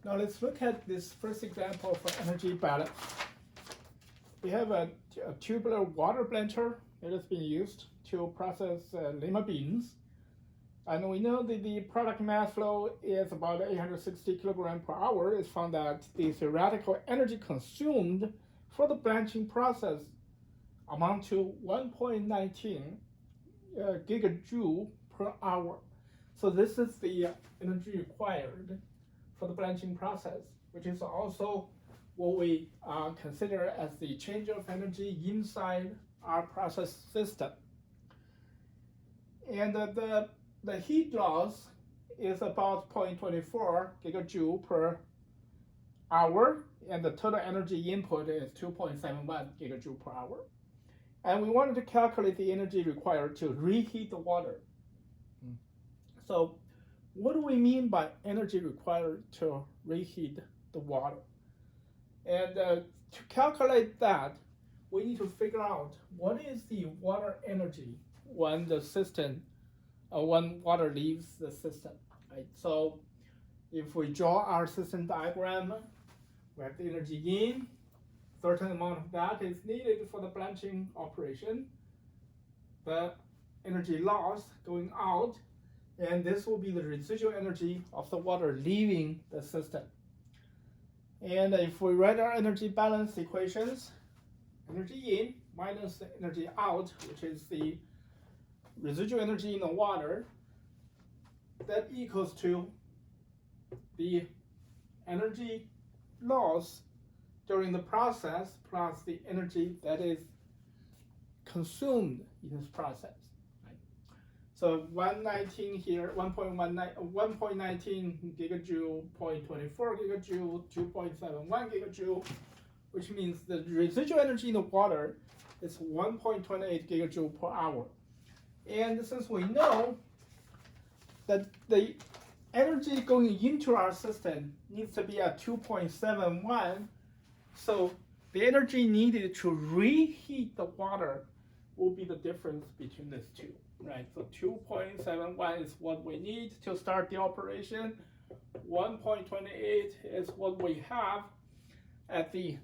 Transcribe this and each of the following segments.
Now let's look at this first example for energy balance. We have a tubular water blancher that has been used to process lima beans. And we know that the product mass flow is about 860 kilogram per hour. It's found that the theoretical energy consumed for the blanching process amount to 1.19 gigajoule per hour. So this is the energy required for the blanching process, which is also what we consider as the change of energy inside our process system. And the heat loss is about 0.24 gigajoule per hour, and the total energy input is 2.71 gigajoule per hour. And we wanted to calculate the energy required to reheat the water. So what do we mean by energy required to reheat the water? And to calculate that, we need to figure out what is the water energy when the system, when water leaves the system, right? So if we draw our system diagram, we have the energy in, certain amount of that is needed for the blanching operation, the energy loss going out, and this will be the residual energy of the water leaving the system. And if we write our energy balance equations, energy in minus the energy out, which is the residual energy in the water, that equals to the energy loss during the process plus the energy that is consumed in this process. Right? So 119 here, 1.19 gigajoule, 0.24 gigajoule, 2.71 gigajoule, which means the residual energy in the water is 1.28 gigajoule per hour. And since we know that the energy going into our system needs to be at 2.71, so the energy needed to reheat the water will be the difference between these two, right? So 2.71 is what we need to start the operation. 1.28 is what we have at the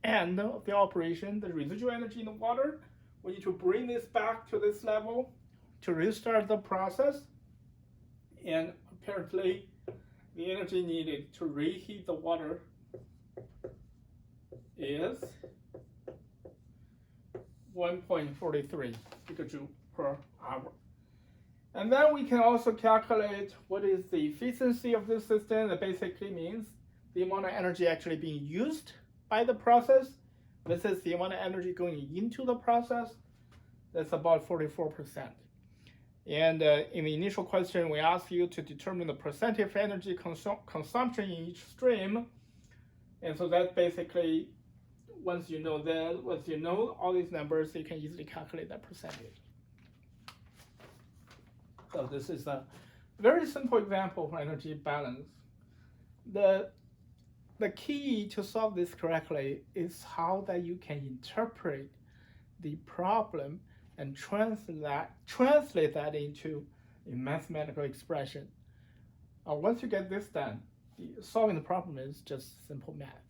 end of the operation, the residual energy in the water. We need to bring this back to this level to restart the process. And apparently, the energy needed to reheat the water is 1.43 gigajoule per hour. And then we can also calculate what is the efficiency of this system. That basically means the amount of energy actually being used by the process. This is the amount of energy going into the process. That's about 44%. And in the initial question, we asked you to determine the percentage of energy consumption in each stream. And so that's basically, once you know all these numbers, you can easily calculate that percentage. So this is a very simple example for energy balance. The key to solve this correctly is how that you can interpret the problem and translate that into a mathematical expression. Once you get this done, solving the problem is just simple math.